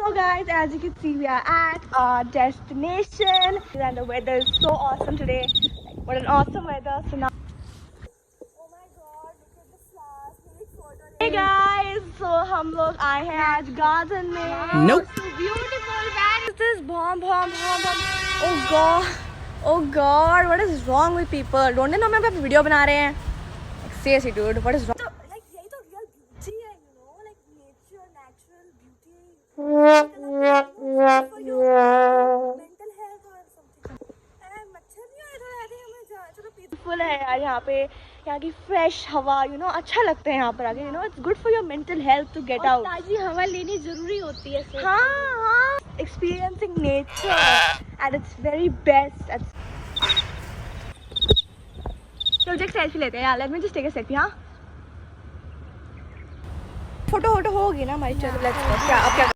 So guys, as you can see, we are at our destination and the weather is so awesome today. Like, what an awesome weather. So now, oh my god, look at the flowers. Hey guys, so हम लोग आए हैं आज garden में. Nope. So beautiful. What is this? Bomb. Oh god. Oh god, what is wrong with people? Don't they know मैं अपना video बना रहे हैं? Like, seriously dude, what is wrong? Like यही तो real beauty है, you know, like nature, natural beauty. For your mental health or something. मच्छर नहीं आए थोड़े ऐसे हमें चलो पीसफुल है यार यहाँ पे. यहाँ की फ्रेश हवा, you know, अच्छा लगता है यहाँ पर आके. You know, it's good for your mental health to get out. ताजी हवा लेनी जरूरी होती है. हाँ. Experiencing nature at its very best. चलो एक सेल्फी लेते हैं यार. Let me just take a selfie. हाँ. फोटो होगी ना हमारी. चलो लेट्स गो. क्या अब क्या